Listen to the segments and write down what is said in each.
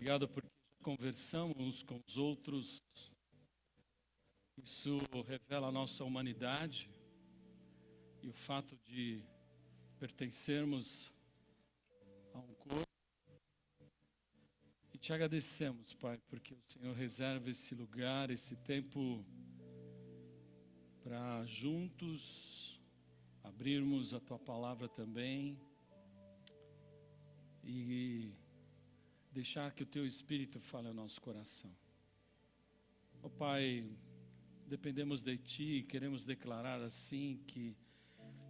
Obrigado porque conversamos uns com os outros. Isso revela a nossa humanidade e o fato de pertencermos a um corpo. E te agradecemos, Pai, porque o Senhor reserva esse lugar, esse tempo para juntos abrirmos a Tua palavra também e deixar que o Teu Espírito fale ao nosso coração. Ó Pai, dependemos de Ti e queremos declarar assim que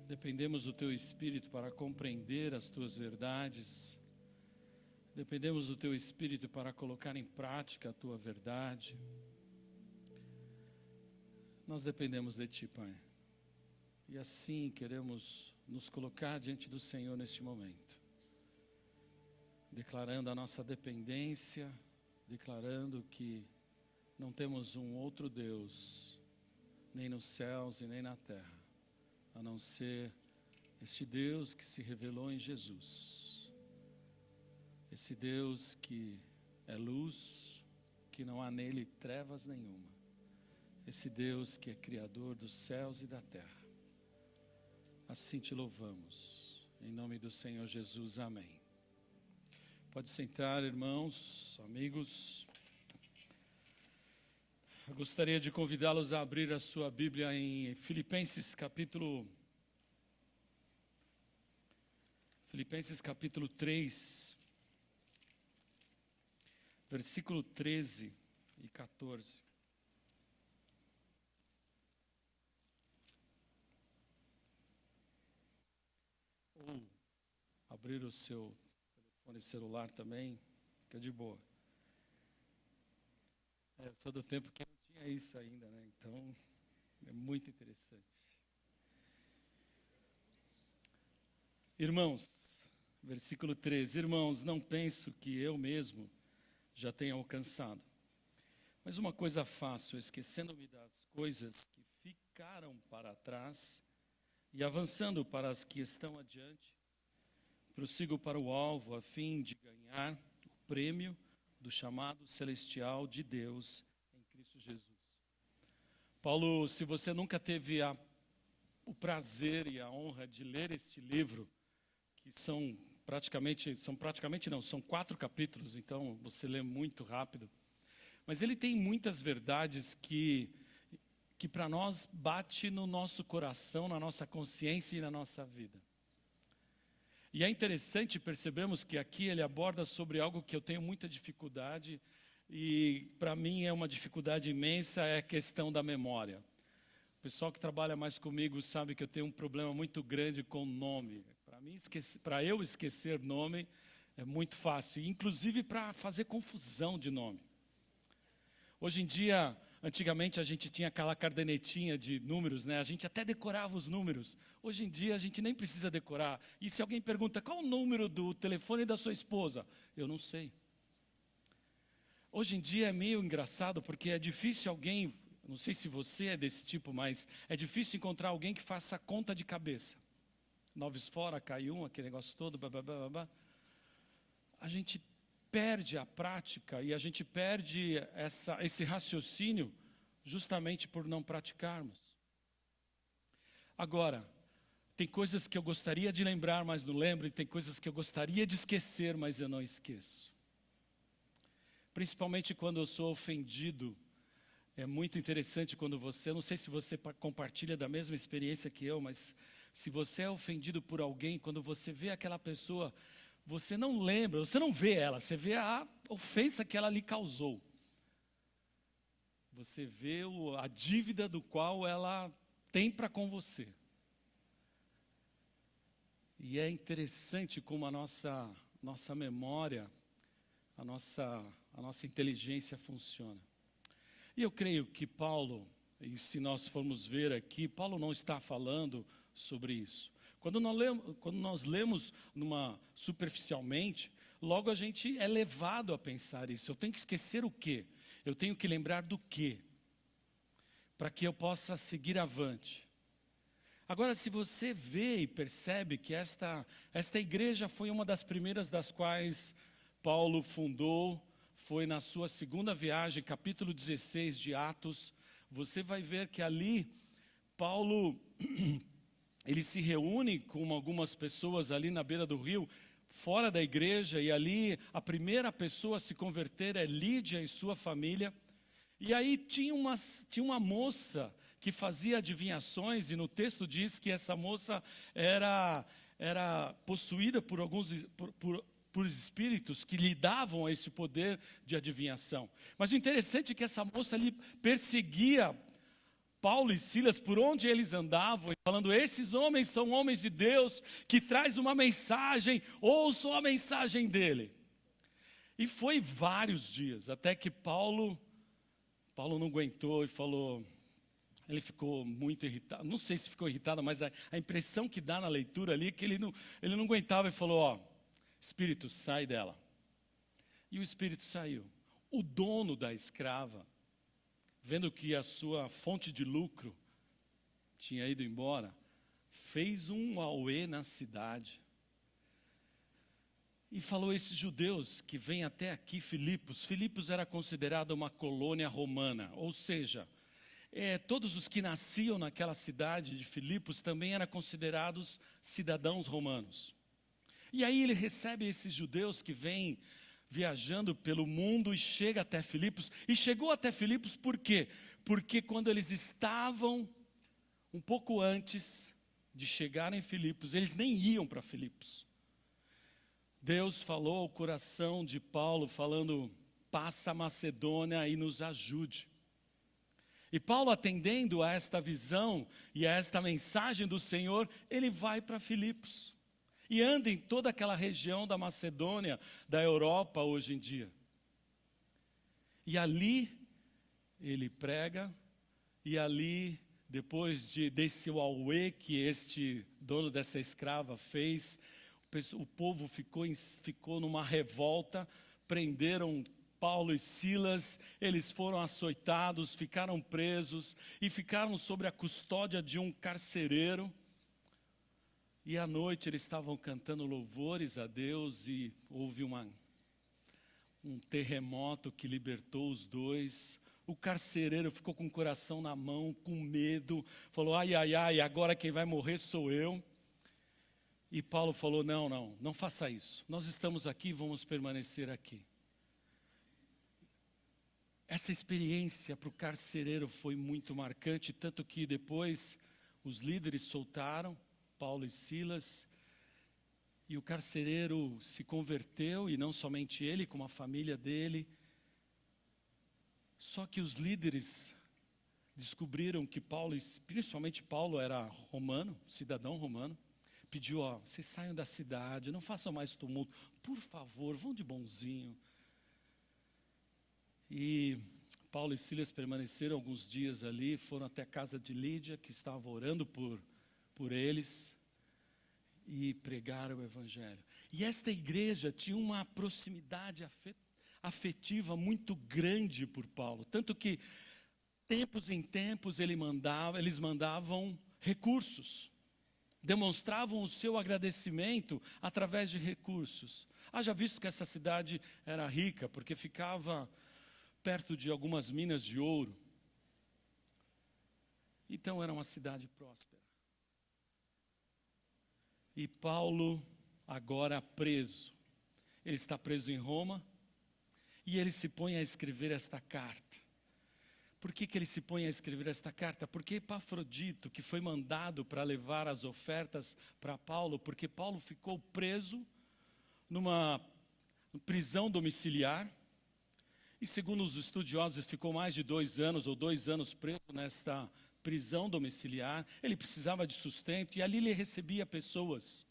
dependemos do Teu Espírito para compreender as Tuas verdades. Dependemos do Teu Espírito para colocar em prática a Tua verdade. Nós dependemos de Ti, Pai. E assim queremos nos colocar diante do Senhor neste momento, declarando a nossa dependência, declarando que não temos um outro Deus, nem nos céus e nem na terra, a não ser este Deus que se revelou em Jesus. Esse Deus que é luz, que não há nele trevas nenhuma. Esse Deus que é Criador dos céus e da terra. Assim te louvamos, em nome do Senhor Jesus, amém. Pode sentar, irmãos, amigos. Eu gostaria de convidá-los a abrir a sua Bíblia em Filipenses capítulo 3, versículo 13 e 14. Ou abrir o seu telefone celular também, fica de boa. Eu sou do tempo que não tinha isso ainda, né? Então, é muito interessante. Irmãos, versículo 13. Irmãos, não penso que eu mesmo já tenha alcançado. Mas uma coisa faço, esquecendo-me das coisas que ficaram para trás e avançando para as que estão adiante, prossigo para o alvo a fim de ganhar o prêmio do chamado celestial de Deus em Cristo Jesus. Paulo, se você nunca teve o prazer e a honra de ler este livro, que são 4 capítulos, então você lê muito rápido, mas ele tem muitas verdades que para nós bate no nosso coração, na nossa consciência e na nossa vida. E é interessante percebermos que aqui ele aborda sobre algo que eu tenho muita dificuldade, e para mim é uma dificuldade imensa, é a questão da memória. O pessoal que trabalha mais comigo sabe que eu tenho um problema muito grande com nome. Para eu esquecer nome é muito fácil, inclusive para fazer confusão de nome. Hoje em dia, antigamente a gente tinha aquela cadernetinha de números, né? A gente até decorava os números. Hoje em dia a gente nem precisa decorar. E se alguém pergunta qual o número do telefone da sua esposa? Eu não sei. Hoje em dia é meio engraçado porque é difícil alguém, não sei se você é desse tipo, mas é difícil encontrar alguém que faça conta de cabeça. 9 fora, cai 1, aquele negócio todo, babá. A gente perde a prática e a gente perde esse raciocínio justamente por não praticarmos. Agora, tem coisas que eu gostaria de lembrar, mas não lembro, e tem coisas que eu gostaria de esquecer, mas eu não esqueço. Principalmente quando eu sou ofendido. É muito interessante quando você, não sei se você compartilha da mesma experiência que eu, mas se você é ofendido por alguém, quando você vê aquela pessoa, você não lembra, você não vê ela, você vê a ofensa que ela lhe causou. Você vê a dívida do qual ela tem para com você. E é interessante como a nossa memória, a nossa inteligência funciona. E eu creio que Paulo, e se nós formos ver aqui, Paulo não está falando sobre isso. Quando nós lemos superficialmente, logo a gente é levado a pensar isso. Eu tenho que esquecer o quê? Eu tenho que lembrar do quê? Para que eu possa seguir avante. Agora, se você vê e percebe que esta igreja foi uma das primeiras das quais Paulo fundou, foi na sua segunda viagem, capítulo 16 de Atos, você vai ver que ali Paulo, ele se reúne com algumas pessoas ali na beira do rio, fora da igreja, e ali a primeira pessoa a se converter é Lídia e sua família. E aí tinha uma moça que fazia adivinhações, e no texto diz que essa moça era possuída por por espíritos que lhe davam esse poder de adivinhação. Mas o interessante é que essa moça ali perseguia Paulo e Silas por onde eles andavam, falando: esses homens são homens de Deus, que traz uma mensagem, ouçam a mensagem dele. E foi vários dias, até que Paulo não aguentou e falou, ele ficou muito irritado, não sei se ficou irritado, mas a impressão que dá na leitura ali é que ele não aguentava e falou: ó, espírito, sai dela. E o espírito saiu. O dono da escrava, vendo que a sua fonte de lucro tinha ido embora, fez um auê na cidade. E falou: esses judeus que vêm até aqui, Filipos era considerada uma colônia romana, ou seja, todos os que nasciam naquela cidade de Filipos também eram considerados cidadãos romanos. E aí ele recebe esses judeus que vêm viajando pelo mundo e chega até Filipos. E chegou até Filipos por quê? Porque quando eles estavam um pouco antes de chegar em Filipos, eles nem iam para Filipos. Deus falou ao coração de Paulo, falando: passa a Macedônia e nos ajude. E Paulo, atendendo a esta visão e a esta mensagem do Senhor, ele vai para Filipos. E anda em toda aquela região da Macedônia, da Europa hoje em dia. E ali ele prega, e ali, depois desse auê que este dono dessa escrava fez, o povo ficou numa revolta, prenderam Paulo e Silas, eles foram açoitados, ficaram presos e ficaram sob a custódia de um carcereiro. E à noite eles estavam cantando louvores a Deus e houve um terremoto que libertou os dois. O carcereiro ficou com o coração na mão, com medo, falou: ai, ai, ai, agora quem vai morrer sou eu. E Paulo falou: não faça isso, nós estamos aqui, vamos permanecer aqui. Essa experiência para o carcereiro foi muito marcante, tanto que depois os líderes soltaram Paulo e Silas, e o carcereiro se converteu, e não somente ele, como a família dele. Só que os líderes descobriram que Paulo, principalmente Paulo, era romano, cidadão romano. Pediu: ó, vocês saiam da cidade, não façam mais tumulto, por favor, vão de bonzinho. E Paulo e Silas permaneceram alguns dias ali, foram até a casa de Lídia, que estava orando por eles, e pregaram o evangelho. E esta igreja tinha uma proximidade afetiva muito grande por Paulo, tanto que tempos em tempos eles mandavam recursos, demonstravam o seu agradecimento através de recursos. Haja visto que essa cidade era rica, porque ficava perto de algumas minas de ouro. Então era uma cidade próspera. E Paulo, agora preso, ele está preso em Roma, e ele se põe a escrever esta carta. Por que ele se põe a escrever esta carta? Porque Epafrodito, que foi mandado para levar as ofertas para Paulo, porque Paulo ficou preso numa prisão domiciliar, e segundo os estudiosos, ficou mais de 2 anos ou 2 anos preso nesta prisão domiciliar. Ele precisava de sustento, e ali ele recebia pessoas.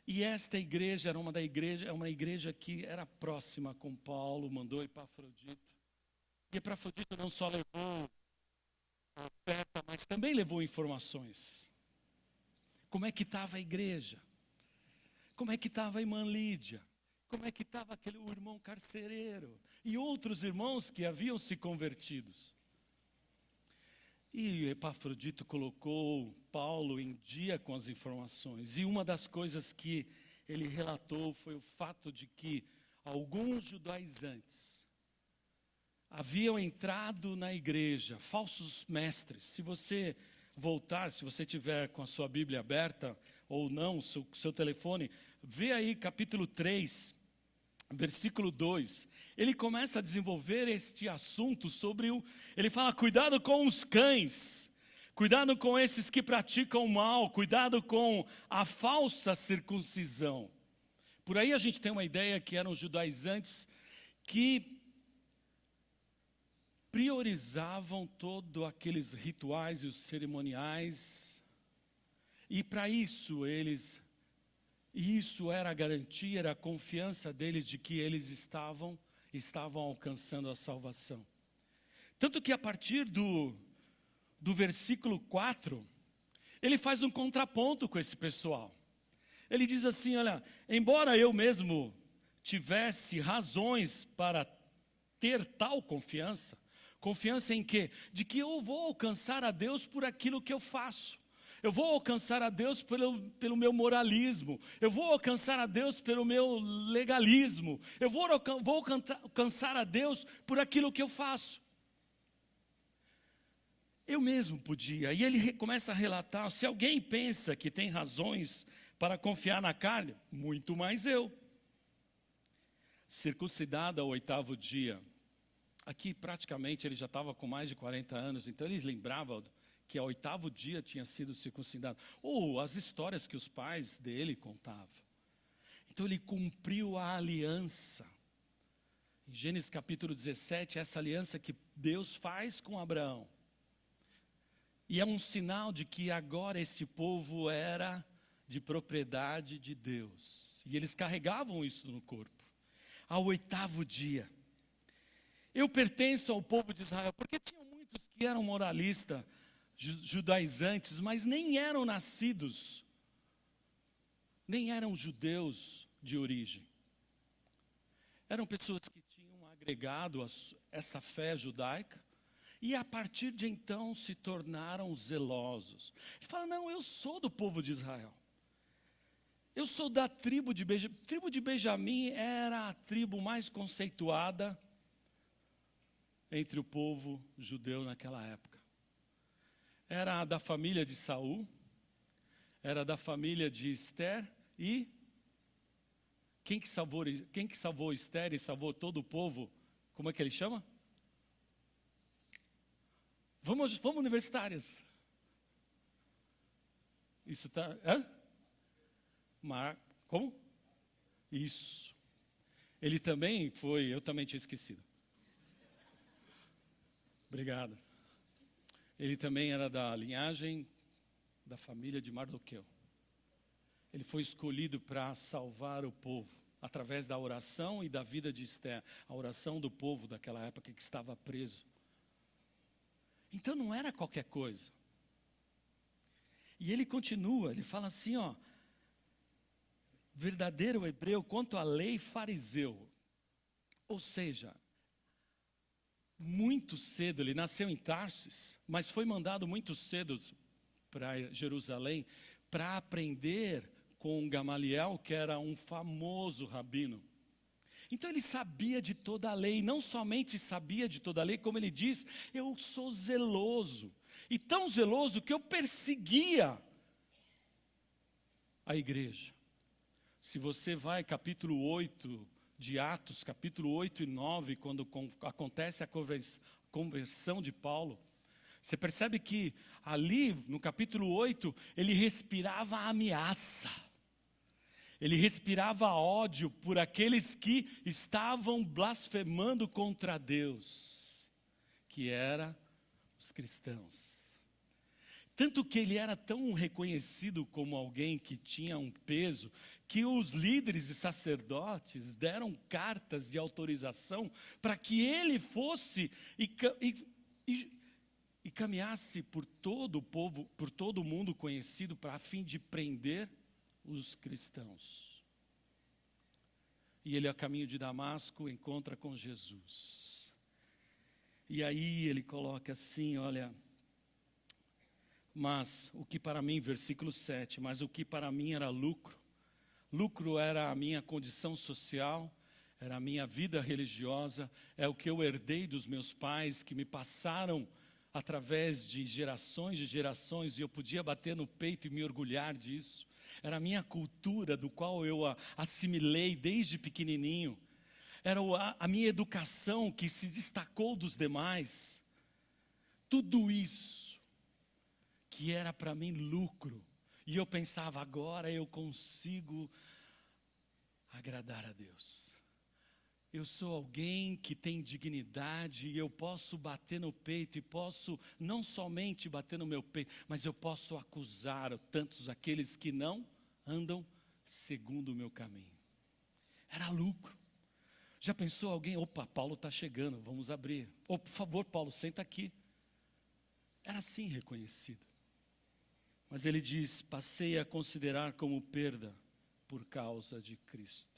E esta igreja era uma igreja que era próxima com Paulo, mandou Epafrodito. E Epafrodito não só levou a oferta, mas também levou informações. Como é que estava a igreja? Como é que estava a irmã Lídia? Como é que estava o irmão carcereiro? E outros irmãos que haviam se convertidos. E Epafrodito colocou Paulo em dia com as informações. E uma das coisas que ele relatou foi o fato de que alguns judaizantes haviam entrado na igreja, falsos mestres. Se você voltar, se você tiver com a sua Bíblia aberta ou não, seu telefone, vê aí capítulo 3, versículo 2. Ele começa a desenvolver este assunto sobre ele fala, cuidado com os cães, cuidado com esses que praticam o mal, cuidado com a falsa circuncisão. Por aí a gente tem uma ideia que eram judaizantes que priorizavam todos aqueles rituais e os cerimoniais, e para isso isso era a garantia, era a confiança deles de que eles estavam alcançando a salvação. Tanto que a partir do versículo 4, ele faz um contraponto com esse pessoal. Ele diz assim, olha, embora eu mesmo tivesse razões para ter tal confiança, confiança em quê? De que eu vou alcançar a Deus por aquilo que eu faço. Eu vou alcançar a Deus pelo meu moralismo. Eu vou alcançar a Deus pelo meu legalismo. Eu vou alcançar a Deus por aquilo que eu faço. Eu mesmo podia. E ele começa a relatar, se alguém pensa que tem razões para confiar na carne, muito mais eu. Circuncidado ao 8º dia. Aqui praticamente ele já estava com mais de 40 anos, então ele lembrava que ao 8º dia tinha sido circuncidado. Ou as histórias que os pais dele contavam. Então ele cumpriu a aliança. Em Gênesis capítulo 17, essa aliança que Deus faz com Abraão. E é um sinal de que agora esse povo era de propriedade de Deus. E eles carregavam isso no corpo. Ao 8º dia. Eu pertenço ao povo de Israel, porque tinha muitos que eram moralistas, judaizantes, mas nem eram nascidos, nem eram judeus de origem. Eram pessoas que tinham agregado essa fé judaica, e a partir de então se tornaram zelosos. Ele fala, não, eu sou do povo de Israel. Eu sou da tribo de Benjamim. A tribo de Benjamim era a tribo mais conceituada entre o povo judeu naquela época. Era da família de Saul, era da família de Esther, e quem que salvou Esther e salvou todo o povo? Como é que ele chama? Vamos universitárias. Isso está... Como? Isso. Ele também foi, eu também tinha esquecido. Obrigado. Ele também era da linhagem da família de Mardoqueu. Ele foi escolhido para salvar o povo, através da oração e da vida de Esther. A oração do povo daquela época que estava preso. Então não era qualquer coisa. E ele continua, ele fala assim, ó. Verdadeiro hebreu quanto à lei fariseu. Ou seja, muito cedo, ele nasceu em Tarsis, mas foi mandado muito cedo para Jerusalém para aprender com Gamaliel, que era um famoso rabino. Então ele sabia de toda a lei, não somente sabia de toda a lei, como ele diz, eu sou zeloso. E tão zeloso que eu perseguia a igreja. Se você vai capítulo 8 de Atos, capítulo 8 e 9, quando acontece a conversão de Paulo, você percebe que ali no capítulo 8, ele respirava ameaça. Ele respirava ódio por aqueles que estavam blasfemando contra Deus, que eram os cristãos. Tanto que ele era tão reconhecido como alguém que tinha um peso, que os líderes e sacerdotes deram cartas de autorização para que ele fosse e caminhasse por todo o povo, por todo o mundo conhecido, a fim de prender os cristãos. E ele, a caminho de Damasco, encontra com Jesus. E aí ele coloca assim, olha... Mas o que para mim, versículo 7, mas o que para mim era lucro era a minha condição social, era a minha vida religiosa, é o que eu herdei dos meus pais, que me passaram através de gerações, e eu podia bater no peito e me orgulhar disso. Era a minha cultura, do qual eu assimilei desde pequenininho. Era a minha educação que se destacou dos demais. Tudo isso que era para mim lucro. E eu pensava, agora eu consigo agradar a Deus. Eu sou alguém que tem dignidade e eu posso bater no peito e posso não somente bater no meu peito, mas eu posso acusar tantos aqueles que não andam segundo o meu caminho. Era lucro. Já pensou alguém, opa, Paulo está chegando, vamos abrir. Oh, por favor, Paulo, senta aqui. Era assim reconhecido. Mas ele diz, passei a considerar como perda por causa de Cristo.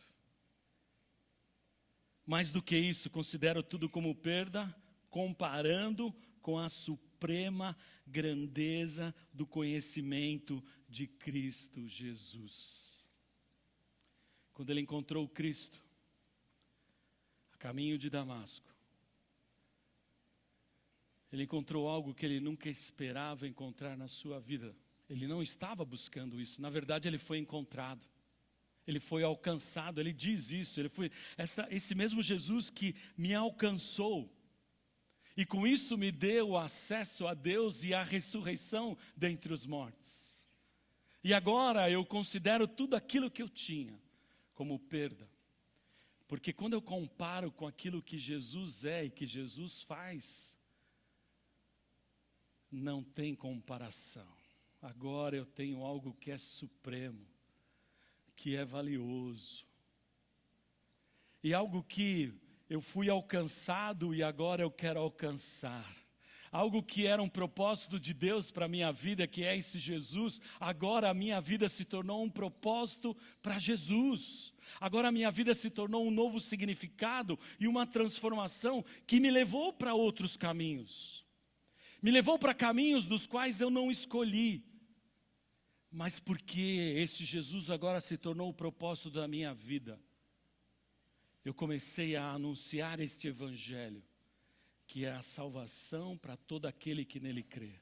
Mais do que isso, considero tudo como perda, comparando com a suprema grandeza do conhecimento de Cristo Jesus. Quando ele encontrou Cristo, a caminho de Damasco, ele encontrou algo que ele nunca esperava encontrar na sua vida. Ele não estava buscando isso, na verdade ele foi encontrado. Ele foi alcançado, ele diz isso, ele foi esse mesmo Jesus que me alcançou. E com isso me deu acesso a Deus e a ressurreição dentre os mortos. E agora eu considero tudo aquilo que eu tinha como perda. Porque quando eu comparo com aquilo que Jesus é e que Jesus faz, não tem comparação. Agora eu tenho algo que é supremo, que é valioso. E algo que eu fui alcançado e agora eu quero alcançar. Algo que era um propósito de Deus para a minha vida, que é esse Jesus, agora a minha vida se tornou um propósito para Jesus. Agora a minha vida se tornou um novo significado e uma transformação que me levou para outros caminhos. Me levou para caminhos dos quais eu não escolhi. Mas porque esse Jesus agora se tornou o propósito da minha vida, eu comecei a anunciar este evangelho, que é a salvação para todo aquele que nele crê.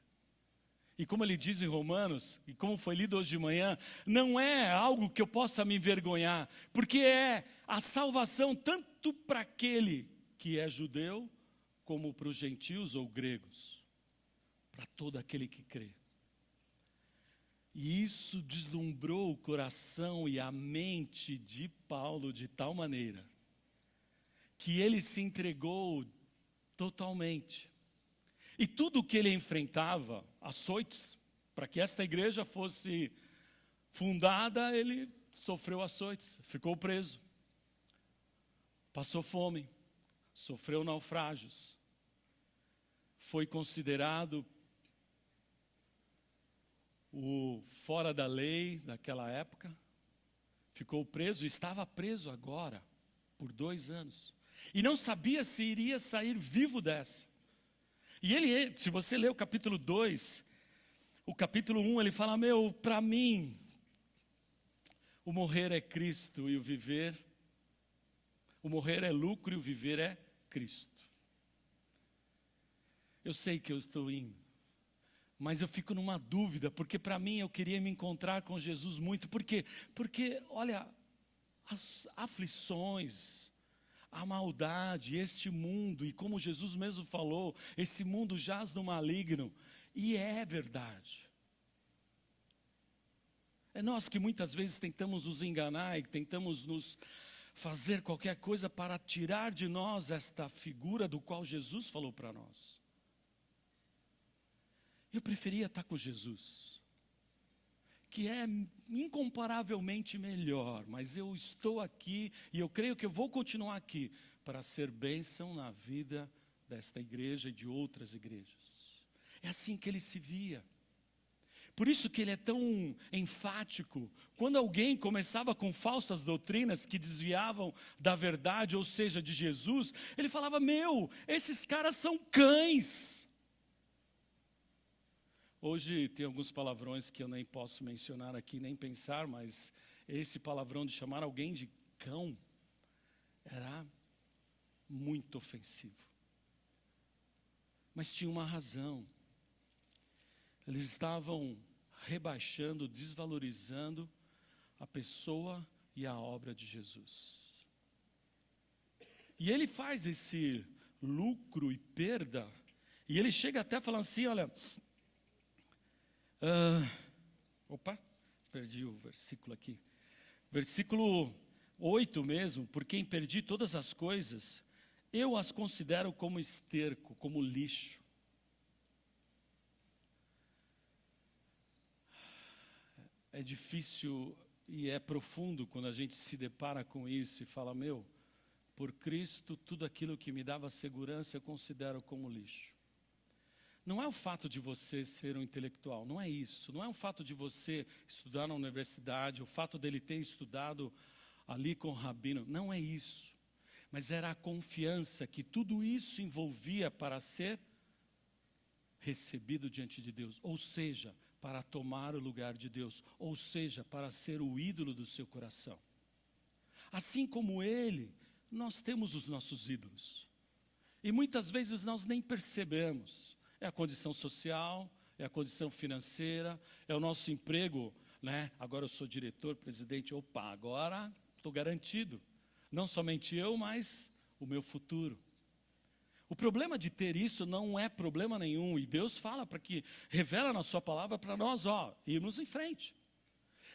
E como ele diz em Romanos, e como foi lido hoje de manhã, não é algo que eu possa me envergonhar, porque é a salvação tanto para aquele que é judeu, como para os gentios ou gregos, para todo aquele que crê. E isso deslumbrou o coração e a mente de Paulo de tal maneira, que ele se entregou totalmente. E tudo o que ele enfrentava, açoites, para que esta igreja fosse fundada, ele sofreu açoites, ficou preso, passou fome, sofreu naufrágios, foi considerado o fora da lei daquela época, ficou preso, estava preso agora, por 2 anos, e não sabia se iria sair vivo dessa. E ele, se você ler o capítulo 2, o capítulo 1, ele fala, para mim, o morrer é Cristo e o morrer é lucro e o viver é Cristo. Eu sei que eu estou indo, mas eu fico numa dúvida, porque para mim eu queria me encontrar com Jesus muito. Por quê? Porque, olha, as aflições, a maldade, este mundo, e como Jesus mesmo falou, esse mundo jaz no maligno, e é verdade. É nós que muitas vezes tentamos nos enganar e tentamos nos fazer qualquer coisa para tirar de nós esta figura do qual Jesus falou para nós. Eu preferia estar com Jesus, que é incomparavelmente melhor, mas eu estou aqui e eu creio que eu vou continuar aqui para ser bênção na vida desta igreja e de outras igrejas. É assim que ele se via. Por isso que ele é tão enfático. Quando alguém começava com falsas doutrinas que desviavam da verdade, ou seja, de Jesus, ele falava, esses caras são cães. Hoje tem alguns palavrões que eu nem posso mencionar aqui, nem pensar, mas esse palavrão de chamar alguém de cão era muito ofensivo. Mas tinha uma razão. Eles estavam rebaixando, desvalorizando a pessoa e a obra de Jesus. E ele faz esse lucro e perda, e ele chega até falando assim, olha, perdi o versículo aqui. Versículo 8 mesmo, por quem perdi todas as coisas, eu as considero como esterco, como lixo. É difícil e é profundo quando a gente se depara com isso e fala, por Cristo, tudo aquilo que me dava segurança eu considero como lixo. Não é o fato de você ser um intelectual, não é isso. Não é o fato de você estudar na universidade, o fato dele ter estudado ali com o rabino, não é isso. Mas era a confiança que tudo isso envolvia para ser recebido diante de Deus. Ou seja, para tomar o lugar de Deus. Ou seja, para ser o ídolo do seu coração. Assim como ele, nós temos os nossos ídolos. E muitas vezes nós nem percebemos. É a condição social, é a condição financeira, é o nosso emprego, né? Agora eu sou diretor, presidente, agora estou garantido. Não somente eu, mas o meu futuro. O problema de ter isso não é problema nenhum. E Deus fala para que, revela na sua palavra para nós, irmos em frente.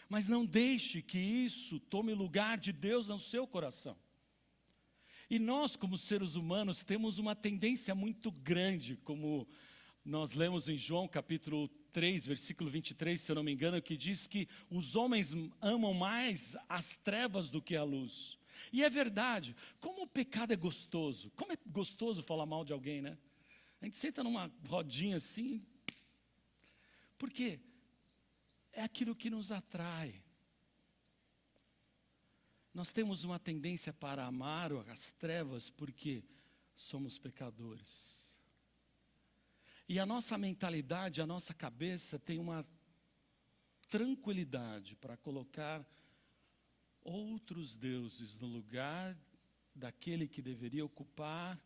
Mas não deixe que isso tome lugar de Deus no seu coração. E nós, como seres humanos, temos uma tendência muito grande, como nós lemos em João capítulo 3, versículo 23, se eu não me engano, que diz que os homens amam mais as trevas do que a luz. E é verdade, como o pecado é gostoso, como é gostoso falar mal de alguém, né? A gente senta numa rodinha assim, porque é aquilo que nos atrai. Nós temos uma tendência para amar as trevas porque somos pecadores. E a nossa mentalidade, a nossa cabeça tem uma tranquilidade para colocar outros deuses no lugar daquele que deveria ocupar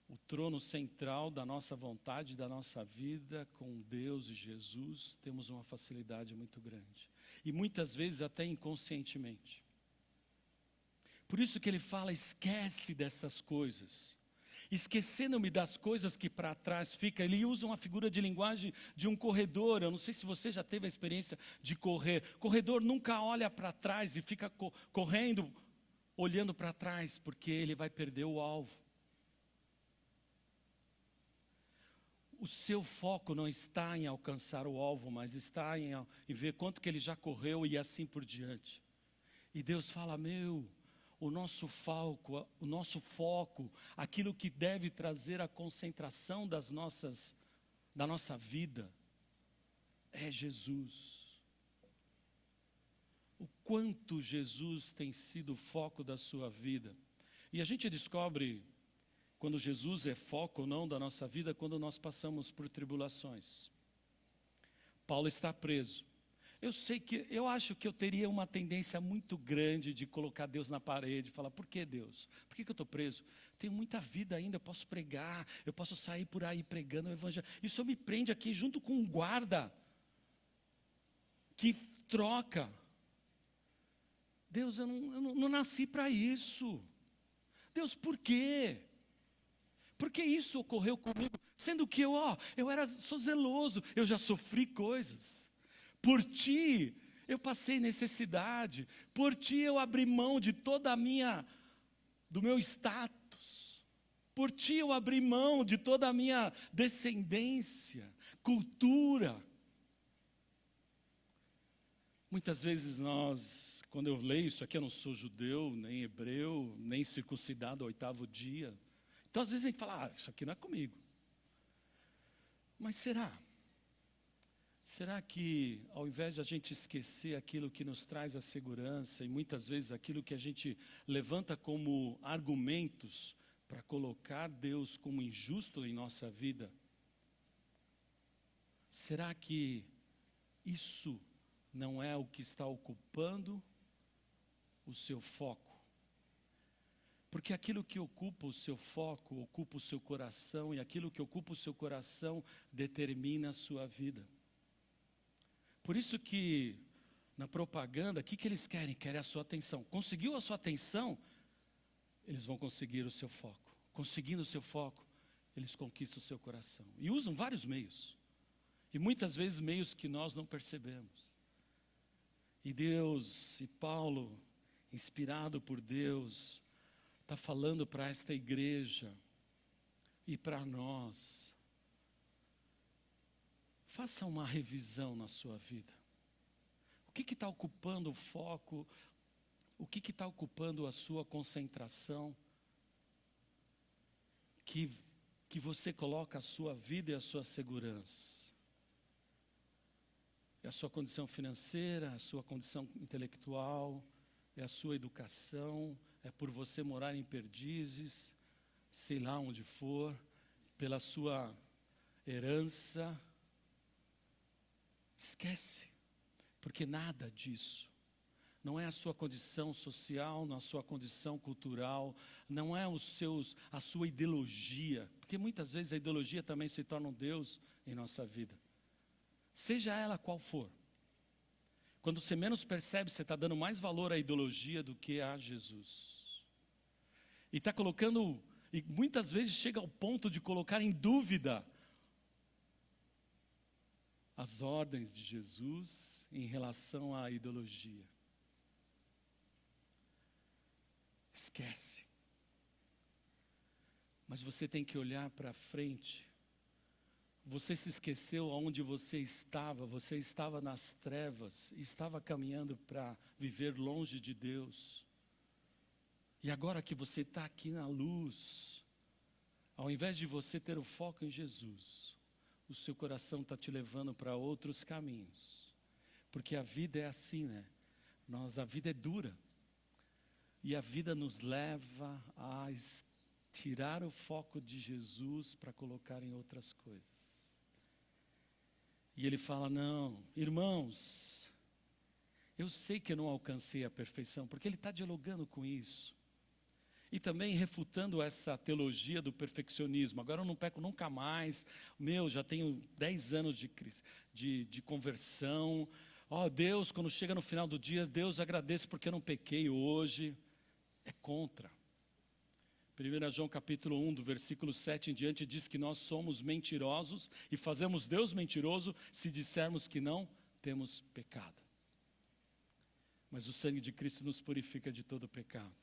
o trono central da nossa vontade, da nossa vida com Deus e Jesus. Temos uma facilidade muito grande. E muitas vezes até inconscientemente. Por isso que ele fala, esquece dessas coisas. Esquecendo-me das coisas que para trás fica. Ele usa uma figura de linguagem de um corredor. Eu não sei se você já teve a experiência de correr. Corredor nunca olha para trás e fica correndo, olhando para trás, porque ele vai perder o alvo. O seu foco não está em alcançar o alvo, mas está em ver quanto que ele já correu e assim por diante. E Deus fala, o nosso foco, aquilo que deve trazer a concentração da nossa vida, é Jesus. O quanto Jesus tem sido o foco da sua vida. E a gente descobre quando Jesus é foco ou não da nossa vida, quando nós passamos por tribulações. Paulo está preso. Eu acho que eu teria uma tendência muito grande de colocar Deus na parede, falar, por que Deus? Por que eu estou preso? Tenho muita vida ainda, eu posso pregar, eu posso sair por aí pregando o evangelho. Isso me prende aqui junto com um guarda que troca. Deus, eu não nasci para isso. Deus, por quê? Por que isso ocorreu comigo? Sendo que sou zeloso, eu já sofri coisas. Por ti, eu passei necessidade. Por ti, eu abri mão de do meu status. Por ti, eu abri mão de toda a minha descendência, cultura. Muitas vezes quando eu leio isso aqui, eu não sou judeu, nem hebreu, nem circuncidado ao 8º dia. Então, às vezes a gente fala, isso aqui não é comigo. Mas será? Será que, ao invés de a gente esquecer aquilo que nos traz a segurança, e muitas vezes aquilo que a gente levanta como argumentos para colocar Deus como injusto em nossa vida, será que isso não é o que está ocupando o seu foco. Porque aquilo que ocupa o seu foco, ocupa o seu coração, e aquilo que ocupa o seu coração determina a sua vida. Por isso que na propaganda, o que eles querem? Querem a sua atenção. Conseguiu a sua atenção, eles vão conseguir o seu foco. Conseguindo o seu foco, eles conquistam o seu coração. E usam vários meios. E muitas vezes meios que nós não percebemos. E Deus, e Paulo, inspirado por Deus, está falando para esta igreja e para nós. Faça uma revisão na sua vida. O que está ocupando o foco? O que está ocupando a sua concentração? Que você coloca a sua vida e a sua segurança. É a sua condição financeira, a sua condição intelectual, é a sua educação, é por você morar em Perdizes, sei lá onde for, pela sua herança. Esquece, porque nada disso. Não é a sua condição social, não é a sua condição cultural, não é a sua ideologia, porque muitas vezes a ideologia também se torna um Deus em nossa vida. Seja ela qual for. Quando você menos percebe, você está dando mais valor à ideologia do que a Jesus. E está colocando, e muitas vezes chega ao ponto de colocar em dúvida as ordens de Jesus em relação à ideologia. Esquece. Mas você tem que olhar para frente. Você se esqueceu aonde você estava nas trevas, estava caminhando para viver longe de Deus. E agora que você está aqui na luz, ao invés de você ter o foco em Jesus, o seu coração está te levando para outros caminhos. Porque a vida é assim, né? A vida é dura. E a vida nos leva a tirar o foco de Jesus para colocar em outras coisas. E ele fala, não, irmãos, eu sei que eu não alcancei a perfeição, porque ele está dialogando com isso. E também refutando essa teologia do perfeccionismo. Agora eu não peco nunca mais, já tenho 10 anos de conversão. Deus, quando chega no final do dia, Deus agradece porque eu não pequei hoje. É contra. 1 João capítulo 1, do versículo 7 em diante, diz que nós somos mentirosos e fazemos Deus mentiroso se dissermos que não temos pecado. Mas o sangue de Cristo nos purifica de todo pecado.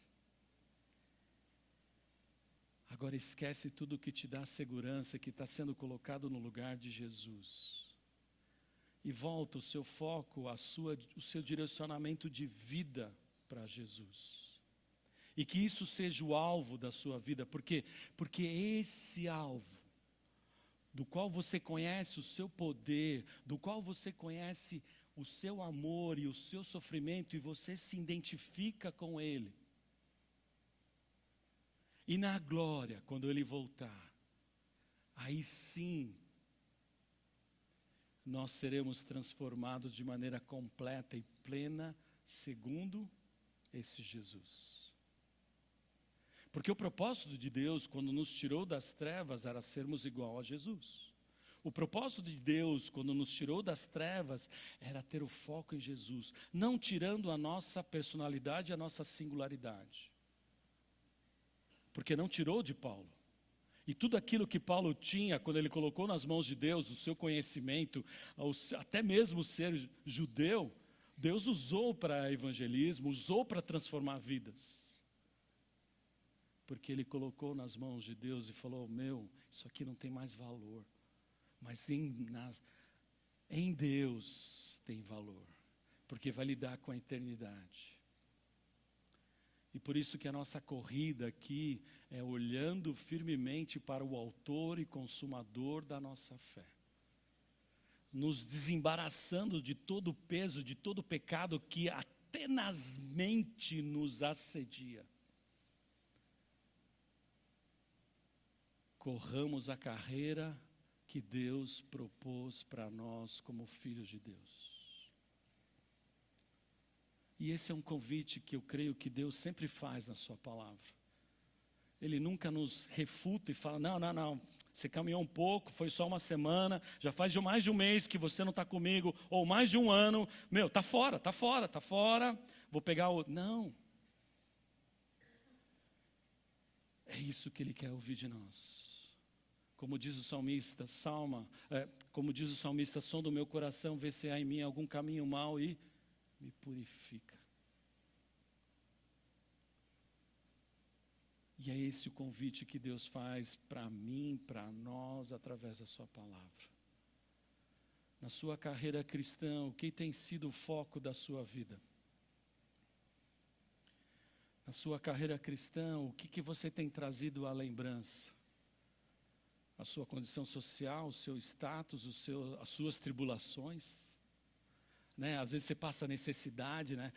Agora esquece tudo que te dá segurança, que está sendo colocado no lugar de Jesus. E volta o seu foco, o seu direcionamento de vida para Jesus. E que isso seja o alvo da sua vida. Por quê? Porque esse alvo, do qual você conhece o seu poder, do qual você conhece o seu amor e o seu sofrimento, e você se identifica com ele. E na glória, quando ele voltar, aí sim, nós seremos transformados de maneira completa e plena, segundo esse Jesus. Porque o propósito de Deus, quando nos tirou das trevas, era sermos igual a Jesus. O propósito de Deus, quando nos tirou das trevas, era ter o foco em Jesus, não tirando a nossa personalidade e a nossa singularidade. Porque não tirou de Paulo. E tudo aquilo que Paulo tinha, quando ele colocou nas mãos de Deus, o seu conhecimento, até mesmo ser judeu, Deus usou para evangelismo, usou para transformar vidas. Porque ele colocou nas mãos de Deus e falou, isso aqui não tem mais valor. Mas em Deus tem valor. Porque vai lidar com a eternidade. E por isso que a nossa corrida aqui é olhando firmemente para o autor e consumador da nossa fé. Nos desembaraçando de todo o peso, de todo o pecado que tenazmente nos assedia. Corramos a carreira que Deus propôs para nós como filhos de Deus. E esse é um convite que eu creio que Deus sempre faz na sua palavra. Ele nunca nos refuta e fala, não, você caminhou um pouco, foi só uma semana, já faz mais de um mês que você não está comigo, ou mais de um ano, está fora, vou pegar outro. Não. É isso que Ele quer ouvir de nós. Como diz o salmista, sonda o meu coração, vê se há em mim algum caminho mau e me purifica. E é esse o convite que Deus faz para mim, para nós, através da sua palavra. Na sua carreira cristã, o que tem sido o foco da sua vida? Na sua carreira cristã, o que você tem trazido à lembrança? A sua condição social, o seu status, as suas tribulações? Né? Às vezes você passa necessidade, né?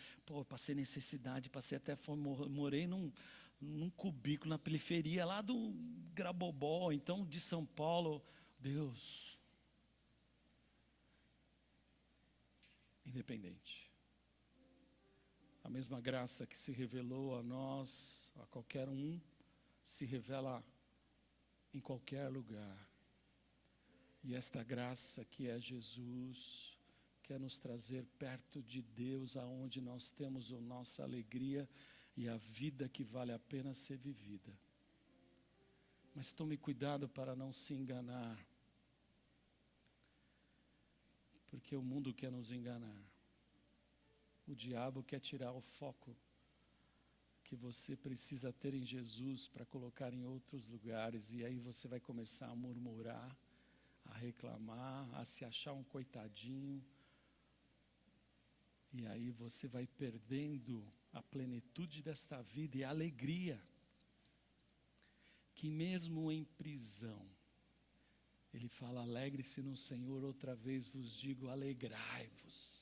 Passei necessidade, passei até fome, morei num cubículo na periferia lá do Grabobó, então de São Paulo. Deus, independente. A mesma graça que se revelou a nós, a qualquer um, se revela em qualquer lugar. E esta graça que é Jesus, quer nos trazer perto de Deus, aonde nós temos a nossa alegria e a vida que vale a pena ser vivida. Mas tome cuidado para não se enganar, porque o mundo quer nos enganar. O diabo quer tirar o foco que você precisa ter em Jesus para colocar em outros lugares, e aí você vai começar a murmurar, a reclamar, a se achar um coitadinho, e aí você vai perdendo a plenitude desta vida e a alegria, que mesmo em prisão, Ele fala, alegre-se no Senhor, outra vez vos digo, alegrai-vos.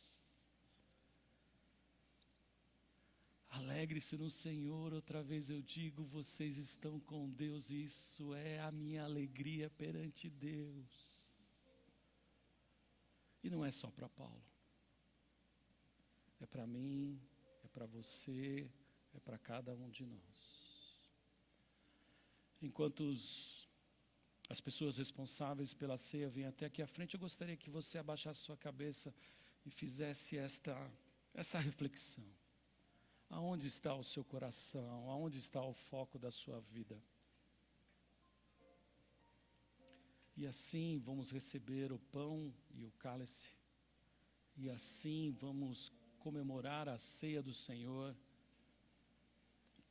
Alegre-se no Senhor, outra vez eu digo, vocês estão com Deus, e isso é a minha alegria perante Deus. E não é só para Paulo, é para mim, é para você, é para cada um de nós. Enquanto as pessoas responsáveis pela ceia vêm até aqui à frente, eu gostaria que você abaixasse sua cabeça e fizesse essa reflexão. Aonde está o seu coração? Aonde está o foco da sua vida? E assim vamos receber o pão e o cálice. E assim vamos comemorar a ceia do Senhor,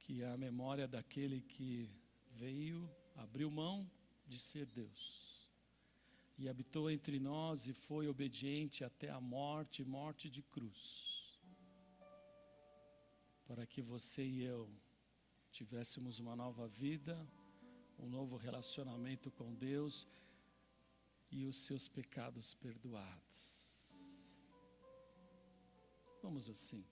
que é a memória daquele que veio, abriu mão de ser Deus. E habitou entre nós e foi obediente até a morte, morte de cruz. Para que você e eu tivéssemos uma nova vida, um novo relacionamento com Deus e os seus pecados perdoados. Vamos assim.